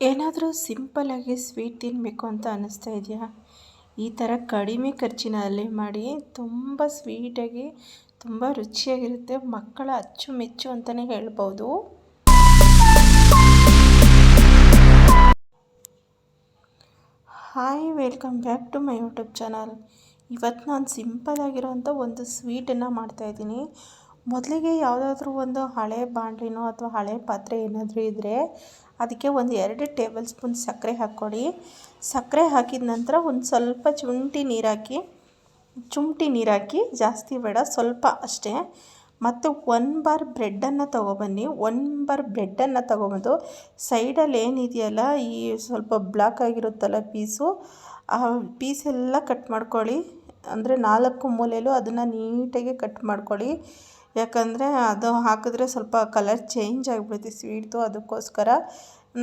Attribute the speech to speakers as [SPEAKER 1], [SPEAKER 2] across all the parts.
[SPEAKER 1] ಏನಾದರೂ ಸಿಂಪಲ್ಲಾಗಿ ಸ್ವೀಟ್ ತಿನ್ನಬೇಕು ಅಂತ ಅನ್ನಿಸ್ತಾ ಇದೆಯಾ? ಈ ಥರ ಕಡಿಮೆ ಖರ್ಚಿನಲ್ಲಿ ಮಾಡಿ ತುಂಬ ಸ್ವೀಟಾಗಿ ತುಂಬ ರುಚಿಯಾಗಿರುತ್ತೆ. ಮಕ್ಕಳ ಅಚ್ಚುಮೆಚ್ಚು ಅಂತಲೇ ಹೇಳ್ಬೋದು. Hi, welcome back to my YouTube channel. ಇವತ್ತು ನಾನು ಸಿಂಪಲ್ಲಾಗಿರೋಂಥ ಒಂದು ಸ್ವೀಟನ್ನು ಮಾಡ್ತಾಯಿದ್ದೀನಿ. ಮೊದಲಿಗೆ ಯಾವುದಾದ್ರೂ ಒಂದು ಹಳೆ ಬಾಣಲಿನೋ ಅಥವಾ ಹಳೆ ಪಾತ್ರೆ ಏನಾದರೂ ಇದ್ದರೆ ಅದಕ್ಕೆ ಒಂದು 2 ಟೇಬಲ್ ಸ್ಪೂನ್ ಸಕ್ಕರೆ ಹಾಕ್ಕೊಳ್ಳಿ. ಸಕ್ಕರೆ ಹಾಕಿದ ನಂತರ ಒಂದು ಸ್ವಲ್ಪ ಶುಂಠಿ ನೀರು ಹಾಕಿ, ಜಾಸ್ತಿ ಬೇಡ, ಸ್ವಲ್ಪ ಅಷ್ಟೇ. ಮತ್ತು 1 ಬಾರ್ ಬ್ರೆಡ್ಡನ್ನು ತೊಗೊಬನ್ನಿ. 1 ಬಾರ್ ಬ್ರೆಡ್ಡನ್ನು ತೊಗೊಬಂದು ಸೈಡಲ್ಲಿ ಏನಿದೆಯಲ್ಲ, ಈ ಸ್ವಲ್ಪ ಬ್ಲಾಕ್ ಆಗಿರುತ್ತಲ್ಲ ಪೀಸು, ಆ ಪೀಸೆಲ್ಲ ಕಟ್ ಮಾಡ್ಕೊಳ್ಳಿ. ಅಂದರೆ 4 ಮೂಲೆಯಲ್ಲೂ ಅದನ್ನು ನೀಟಾಗಿ ಕಟ್ ಮಾಡ್ಕೊಳ್ಳಿ. ಯಾಕಂದರೆ ಅದು ಹಾಕಿದ್ರೆ ಸ್ವಲ್ಪ ಕಲರ್ ಚೇಂಜ್ ಆಗಿಬಿಡುತ್ತೆ ಸ್ವೀಟ್ದು. ಅದಕ್ಕೋಸ್ಕರ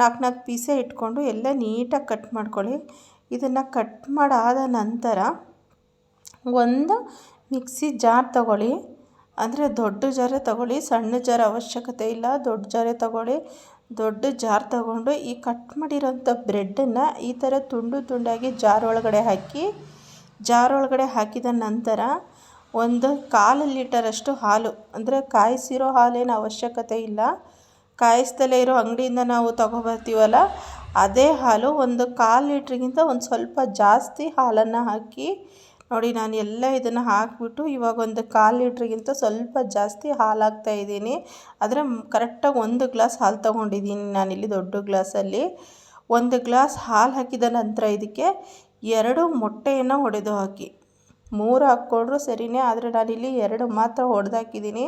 [SPEAKER 1] 4 ಪೀಸೇ ಇಟ್ಕೊಂಡು ಎಲ್ಲ ನೀಟಾಗಿ ಕಟ್ ಮಾಡ್ಕೊಳ್ಳಿ. ಇದನ್ನು ಕಟ್ ಮಾಡಾದ ನಂತರ ಒಂದು ಮಿಕ್ಸಿ ಜಾರ್ ತಗೊಳ್ಳಿ. ಅಂದರೆ ದೊಡ್ಡ ಜಾರೇ ತಗೊಳ್ಳಿ, ಸಣ್ಣ ಜಾರ್ ಅವಶ್ಯಕತೆ ಇಲ್ಲ, ದೊಡ್ಡ ಜಾರೇ ತಗೊಳ್ಳಿ. ದೊಡ್ಡ ಜಾರ್ ತಗೊಂಡು ಈ ಕಟ್ ಮಾಡಿರೋಂಥ ಬ್ರೆಡ್ಡನ್ನು ಈ ಥರ ತುಂಡಾಗಿ ಜಾರ್ ಒಳಗಡೆ ಹಾಕಿದ ನಂತರ ಒಂದು 1/4 ಲೀಟರಷ್ಟು ಹಾಲು, ಅಂದರೆ ಕಾಯಿಸಿರೋ ಹಾಲೇನು ಅವಶ್ಯಕತೆ ಇಲ್ಲ, ಕಾಯಿಸ್ದಲೇ ಇರೋ ಅಂಗಡಿಯಿಂದ ನಾವು ತೊಗೊಬರ್ತೀವಲ್ಲ ಅದೇ ಹಾಲು, ಒಂದು 1/4 ಲೀಟ್ರಿಗಿಂತ ಒಂದು ಸ್ವಲ್ಪ ಜಾಸ್ತಿ ಹಾಲನ್ನು ಹಾಕಿ ನೋಡಿ. ನಾನು ಎಲ್ಲ ಇದನ್ನು ಹಾಕಿಬಿಟ್ಟು ಇವಾಗ ಒಂದು 1/4 ಲೀಟ್ರಿಗಿಂತ ಸ್ವಲ್ಪ ಜಾಸ್ತಿ ಹಾಲು ಹಾಕ್ತಾಯಿದ್ದೀನಿ. ಆದರೆ ಕರೆಕ್ಟಾಗಿ 1 ಗ್ಲಾಸ್ ಹಾಲು ತೊಗೊಂಡಿದ್ದೀನಿ ನಾನಿಲ್ಲಿ ದೊಡ್ಡ ಗ್ಲಾಸಲ್ಲಿ. 1 ಗ್ಲಾಸ್ ಹಾಲು ಹಾಕಿದ ನಂತರ ಇದಕ್ಕೆ 2 ಮೊಟ್ಟೆಯನ್ನು ಒಡೆದು ಹಾಕಿ. 3 ಹಾಕ್ಕೊಂಡ್ರು ಸರಿಯೇ, ಆದರೆ ನಾನಿಲ್ಲಿ 2 ಮಾತ್ರ ಒಡೆದು ಹಾಕಿದ್ದೀನಿ.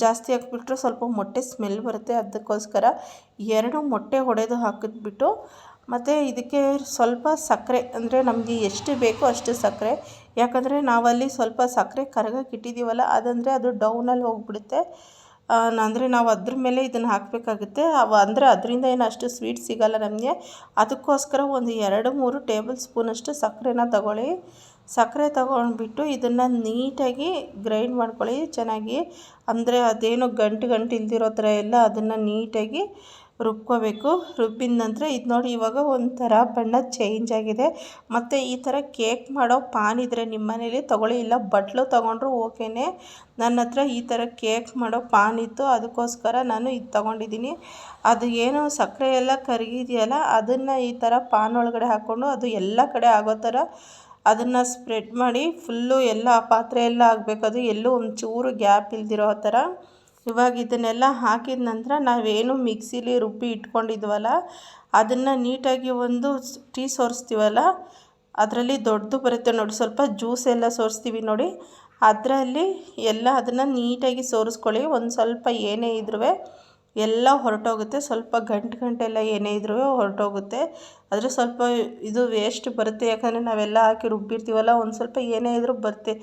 [SPEAKER 1] ಜಾಸ್ತಿ ಹಾಕಿಬಿಟ್ರೆ ಸ್ವಲ್ಪ ಮೊಟ್ಟೆ ಸ್ಮೆಲ್ ಬರುತ್ತೆ, ಅದಕ್ಕೋಸ್ಕರ 2 ಮೊಟ್ಟೆ ಒಡೆದು ಹಾಕಿದ್ಬಿಟ್ಟು, ಮತ್ತು ಇದಕ್ಕೆ ಸ್ವಲ್ಪ ಸಕ್ಕರೆ, ಅಂದರೆ ನಮಗೆ ಎಷ್ಟು ಬೇಕೋ ಅಷ್ಟು ಸಕ್ಕರೆ. ಯಾಕಂದರೆ ನಾವಲ್ಲಿ ಸ್ವಲ್ಪ ಸಕ್ಕರೆ ಕರಗಕ್ಕೆ ಇಟ್ಟಿದ್ದೀವಲ್ಲ, ಅದಂದರೆ ಅದು ಡೌನಲ್ಲಿ ಹೋಗಿಬಿಡುತ್ತೆ. ಅಂದರೆ ನಾವು ಅದ್ರ ಮೇಲೆ ಇದನ್ನು ಹಾಕಬೇಕಾಗುತ್ತೆ. ಅಂದರೆ ಅದರಿಂದ ಏನು ಅಷ್ಟು ಸ್ವೀಟ್ ಸಿಗೋಲ್ಲ ನಮಗೆ. ಅದಕ್ಕೋಸ್ಕರ ಒಂದು 2-3 ಟೇಬಲ್ ಸ್ಪೂನಷ್ಟು ಸಕ್ಕರೆನ ತಗೊಳ್ಳಿ. ಸಕ್ಕರೆ ತಗೊಂಡ್ಬಿಟ್ಟು ಇದನ್ನು ನೀಟಾಗಿ ಗ್ರೈಂಡ್ ಮಾಡ್ಕೊಳ್ಳಿ ಚೆನ್ನಾಗಿ. ಅಂದರೆ ಅದೇನು ಗಂಟು ಇಲ್ದಿರೋ ಥರ ಎಲ್ಲ ಅದನ್ನು ನೀಟಾಗಿ ರುಬ್ಕೋಬೇಕು. ರುಬ್ಬಿದ ನಂತರ ಇದು ನೋಡಿ, ಇವಾಗ ಒಂಥರ ಬಣ್ಣ ಚೇಂಜ್ ಆಗಿದೆ. ಮತ್ತು ಈ ಥರ ಕೇಕ್ ಮಾಡೋ ಪಾನ್ ಇದ್ದರೆ ನಿಮ್ಮ ಮನೇಲಿ ತೊಗೊಳ್ಳಿ, ಇಲ್ಲ ಬಟ್ಲು ತೊಗೊಂಡ್ರು ಓಕೆನೇ. ನನ್ನ ಹತ್ರ ಈ ಥರ ಕೇಕ್ ಮಾಡೋ ಪಾನ್ ಇತ್ತು, ಅದಕ್ಕೋಸ್ಕರ ನಾನು ಇದು ತೊಗೊಂಡಿದ್ದೀನಿ. ಅದು ಏನು ಸಕ್ಕರೆ ಎಲ್ಲ ಕರಗಿದೆಯಲ್ಲ, ಅದನ್ನು ಈ ಥರ ಪಾನ್ ಒಳಗಡೆ ಹಾಕ್ಕೊಂಡು ಅದು ಎಲ್ಲ ಕಡೆ ಆಗೋ ಥರ ಅದನ್ನು ಸ್ಪ್ರೆಡ್ ಮಾಡಿ ಫುಲ್ಲು ಎಲ್ಲ ಪಾತ್ರೆ ಎಲ್ಲ ಆಗಬೇಕು. ಅದು ಎಲ್ಲೂ ಒಂಚೂರು ಗ್ಯಾಪ್ ಇಲ್ದಿರೋ ಥರ. ಇವಾಗ ಇದನ್ನೆಲ್ಲ ಹಾಕಿದ ನಂತರ ನಾವೇನು ಮಿಕ್ಸಿಲಿ ರುಬ್ಬಿ ಇಟ್ಕೊಂಡಿದ್ವಲ್ಲ ಅದನ್ನು ನೀಟಾಗಿ ಒಂದು ಟೀ ಸೋರಿಸ್ತೀವಲ್ಲ ಅದರಲ್ಲಿ ದೊಡ್ಡದು ಬರುತ್ತೆ ನೋಡಿ, ಸ್ವಲ್ಪ ಜ್ಯೂಸ್ ಎಲ್ಲ ಸೋರಿಸ್ತೀವಿ ನೋಡಿ, ಅದರಲ್ಲಿ ಎಲ್ಲ ಅದನ್ನು ನೀಟಾಗಿ ಸೋರಿಸ್ಕೊಳ್ಳಿ. ಒಂದು ಸ್ವಲ್ಪ ಏನೇ ಇದ್ರೂ ಎಲ್ಲ ಹೊರಟೋಗುತ್ತೆ. ಸ್ವಲ್ಪ ಗಂಟೆಲ್ಲ ಏನೇ ಇದ್ರೂ ಹೊರಟೋಗುತ್ತೆ. ಆದರೆ ಸ್ವಲ್ಪ ಇದು ವೇಸ್ಟ್ ಬರುತ್ತೆ, ಯಾಕಂದರೆ ನಾವೆಲ್ಲ ಹಾಕಿ ರುಬ್ಬಿರ್ತೀವಲ್ಲ, ಒಂದು ಸ್ವಲ್ಪ ಏನೇ ಇದ್ರೂ ಬರುತ್ತೆ.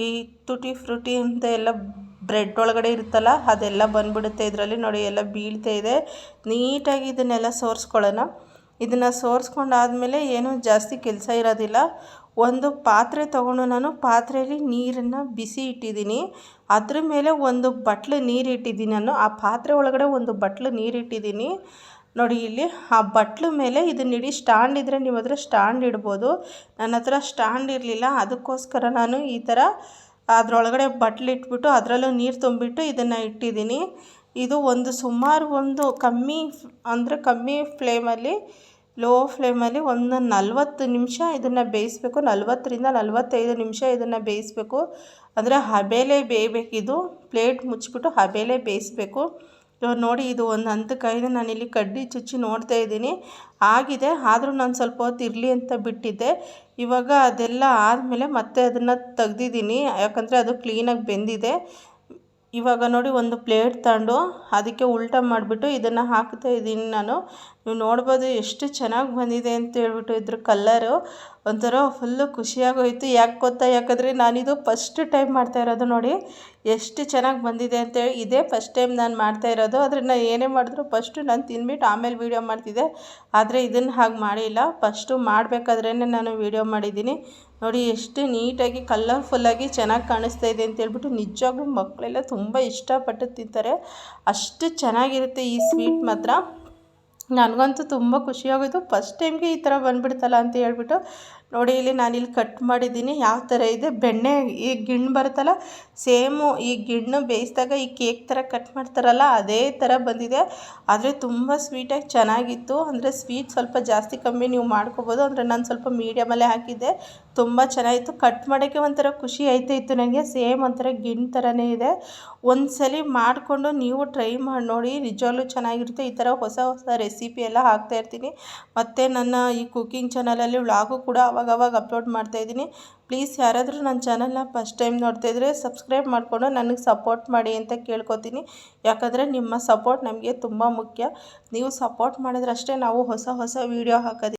[SPEAKER 1] ಈ ಟುಟಿ ಫ್ರೂಟಿ ಅಂತ ಎಲ್ಲ ಬ್ರೆಡ್ ಒಳಗಡೆ ಇರುತ್ತಲ್ಲ ಅದೆಲ್ಲ ಬಂದುಬಿಡುತ್ತೆ ಇದರಲ್ಲಿ ನೋಡಿ, ಎಲ್ಲ ಬೀಳ್ತಾ ಇದೆ. ನೀಟಾಗಿ ಇದನ್ನೆಲ್ಲ ಸೋರಿಸ್ಕೊಳ್ಳೋಣ. ಇದನ್ನು ಸೋರಿಸ್ಕೊಂಡಾದಮೇಲೆ ಏನೂ ಜಾಸ್ತಿ ಕೆಲಸ ಇರೋದಿಲ್ಲ. ಒಂದು ಪಾತ್ರೆ ತೊಗೊಂಡು ನಾನು ಪಾತ್ರೆಯಲ್ಲಿ ನೀರನ್ನು ಬಿಸಿ ಇಟ್ಟಿದ್ದೀನಿ. ಅದ್ರ ಮೇಲೆ ಒಂದು ಬಟ್ಲು ನೀರು ಇಟ್ಟಿದ್ದೀನಿ ನಾನು. ಆ ಪಾತ್ರೆ ಒಳಗಡೆ ಒಂದು ಬಟ್ಲು ನೀರು ಇಟ್ಟಿದ್ದೀನಿ ನೋಡಿ. ಇಲ್ಲಿ ಆ ಬಟ್ಲು ಮೇಲೆ ಇದನ್ನಿಡಿ. ಸ್ಟ್ಯಾಂಡ್ ಇದ್ದರೆ ನಿಮ್ಮ ಹತ್ರ ಸ್ಟ್ಯಾಂಡ್ ಇಡ್ಬೋದು. ನನ್ನ ಹತ್ರ ಸ್ಟ್ಯಾಂಡ್ ಇರಲಿಲ್ಲ, ಅದಕ್ಕೋಸ್ಕರ ನಾನು ಈ ಥರ ಅದರೊಳಗಡೆ ಬಟ್ಲು ಇಟ್ಬಿಟ್ಟು ಅದರಲ್ಲೂ ನೀರು ತುಂಬಿಟ್ಟು ಇದನ್ನು ಇಟ್ಟಿದ್ದೀನಿ. ಇದು ಸುಮಾರು ಕಮ್ಮಿ ಫ್ಲೇಮಲ್ಲಿ, ಲೋ ಫ್ಲೇಮಲ್ಲಿ ಒಂದು 40 ನಿಮಿಷ ಇದನ್ನು ಬೇಯಿಸಬೇಕು. 40ರಿಂದ 45 ನಿಮಿಷ ಇದನ್ನು ಬೇಯಿಸಬೇಕು. ಅಂದರೆ ಹಬೆಲೇ ಬೇಯಬೇಕಿದು. ಪ್ಲೇಟ್ ಮುಚ್ಚಿಬಿಟ್ಟು ಹಬೆಲೇ ಬೇಯಿಸಬೇಕು. ಇವಾಗ ನೋಡಿ, ಇದು ಒಂದು ಹಂತಕ್ಕಾಗಿದೆ. ನಾನಿಲ್ಲಿ ಕಡ್ಡಿ ಚುಚ್ಚಿ ನೋಡ್ತಾ ಇದ್ದೀನಿ, ಆಗಿದೆ. ಆದರೂ ನಾನು ಸ್ವಲ್ಪ ಹೊತ್ತು ಇರಲಿ ಅಂತ ಬಿಟ್ಟಿದ್ದೆ. ಇವಾಗ ಅದೆಲ್ಲ ಆದಮೇಲೆ ಮತ್ತೆ ಅದನ್ನು ತೆಗ್ದಿದ್ದೀನಿ, ಯಾಕಂದರೆ ಅದು ಕ್ಲೀನಾಗಿ ಬೆಂದಿದೆ. ಇವಾಗ ನೋಡಿ, ಒಂದು ಪ್ಲೇಟ್ ತಗೊಂಡು ಅದಕ್ಕೆ ಉಲ್ಟಾ ಮಾಡಿಬಿಟ್ಟು ಇದನ್ನು ಹಾಕ್ತಾ ಇದ್ದೀನಿ ನಾನು. ನೀವು ನೋಡ್ಬೋದು ಎಷ್ಟು ಚೆನ್ನಾಗಿ ಬಂದಿದೆ ಅಂತ ಹೇಳ್ಬಿಟ್ಟು. ಇದ್ರ ಕಲ್ಲರು ಒಂಥರ ಫುಲ್ಲು ಖುಷಿಯಾಗೋಯ್ತು. ಯಾಕೆ ಗೊತ್ತಾ? ಯಾಕಂದರೆ ನಾನಿದು ಫಸ್ಟ್ ಟೈಮ್ ಮಾಡ್ತಾ ಇರೋದು. ನೋಡಿ ಎಷ್ಟು ಚೆನ್ನಾಗಿ ಬಂದಿದೆ ಅಂತೇಳಿ. ಇದೇ ಫಸ್ಟ್ ಟೈಮ್ ನಾನು ಮಾಡ್ತಾ ಇರೋದು. ಆದರೆ ನಾನು ಏನೇ ಮಾಡಿದ್ರು ಫಸ್ಟು ನಾನು ತಿಂದ್ಬಿಟ್ಟು ಆಮೇಲೆ ವೀಡಿಯೋ ಮಾಡ್ತಿದ್ದೆ. ಆದರೆ ಇದನ್ನು ಹಾಗೆ ಮಾಡಿಲ್ಲ, ಫಸ್ಟು ಮಾಡಬೇಕಾದ್ರೇ ನಾನು ವೀಡಿಯೋ ಮಾಡಿದ್ದೀನಿ. ನೋಡಿ ಎಷ್ಟು ನೀಟಾಗಿ ಕಲರ್ಫುಲ್ಲಾಗಿ ಚೆನ್ನಾಗಿ ಕಾಣಿಸ್ತಾ ಇದೆ ಅಂತೇಳ್ಬಿಟ್ಟು. ನಿಜವಾಗ್ಲೂ ಮಕ್ಕಳೆಲ್ಲ ತುಂಬ ಇಷ್ಟಪಟ್ಟು ತಿಂತಾರೆ, ಅಷ್ಟು ಚೆನ್ನಾಗಿರುತ್ತೆ ಈ ಸ್ವೀಟ್ ಮಾತ್ರ. ನನಗಂತೂ ತುಂಬ ಖುಷಿಯಾಗೋಯಿತು. ಫಸ್ಟ್ ಟೈಮ್ಗೆ ಈ ಥರ ಬಂದುಬಿಡ್ತಲ್ಲ ಅಂತ ಹೇಳ್ಬಿಟ್ಟು. ನೋಡಿ ಇಲ್ಲಿ ನಾನಿಲ್ಲಿ ಕಟ್ ಮಾಡಿದ್ದೀನಿ. ಯಾವ ಥರ ಇದೆ ಬೆಣ್ಣೆ ಈ ಗಿಣ್ಣು ಬರುತ್ತಲ್ಲ, ಸೇಮು ಈ ಗಿಣ್ಣು ಬೇಯಿಸಿದಾಗ ಈ ಕೇಕ್ ಥರ ಕಟ್ ಮಾಡ್ತಾರಲ್ಲ ಅದೇ ಥರ ಬಂದಿದೆ. ಆದರೆ ತುಂಬ ಸ್ವೀಟಾಗಿ ಚೆನ್ನಾಗಿತ್ತು. ಅಂದರೆ ಸ್ವೀಟ್ ಸ್ವಲ್ಪ ಜಾಸ್ತಿ ಕಮ್ಮಿ ನೀವು ಮಾಡ್ಕೋಬೋದು. ಅಂದರೆ ನಾನು ಸ್ವಲ್ಪ ಮೀಡಿಯಮಲ್ಲೇ ಹಾಕಿದ್ದೆ. ತುಂಬ ಚೆನ್ನಾಗಿತ್ತು. ಕಟ್ ಮಾಡೋಕ್ಕೆ ಒಂಥರ ಖುಷಿ ಇತ್ತು ನನಗೆ. ಸೇಮ್ ಒಂಥರ ಗಿಣ್ಣು ಥರನೇ ಇದೆ. ಒಂದ್ಸಲಿ ಮಾಡಿಕೊಂಡು ನೀವು ಟ್ರೈ ಮಾಡಿ ನೋಡಿ, ನಿಜವಾಗ್ಲೂ ಚೆನ್ನಾಗಿರುತ್ತೆ. ಈ ಥರ ಹೊಸ ಹೊಸ ರೆಸಿಪಿ ಎಲ್ಲ ಹಾಕ್ತಾಯಿರ್ತೀನಿ. ಮತ್ತು ನನ್ನ ಈ ಕುಕ್ಕಿಂಗ್ ಚಾನಲಲ್ಲಿ ವ್ಲಾಗು ಕೂಡ ಅವಾಗವಾಗ ಅಪ್ಲೋಡ್ ಮಾಡ್ತಾಯಿದ್ದೀನಿ. ಪ್ಲೀಸ್ ಯಾರಾದರೂ ನನ್ನ ಚಾನಲ್ನ ಫಸ್ಟ್ ಟೈಮ್ ನೋಡ್ತಾಯಿದ್ರೆ ಸಬ್ಸ್ಕ್ರೈಬ್ ಮಾಡಿಕೊಂಡು ನನಗೆ ಸಪೋರ್ಟ್ ಮಾಡಿ ಅಂತ ಕೇಳ್ಕೊತೀನಿ. ಯಾಕಂದರೆ ನಿಮ್ಮ ಸಪೋರ್ಟ್ ನಮಗೆ ತುಂಬ ಮುಖ್ಯ. ನೀವು ಸಪೋರ್ಟ್ ಮಾಡಿದ್ರಷ್ಟೇ ನಾವು ಹೊಸ ಹೊಸ ವೀಡಿಯೋ ಹಾಕೋದು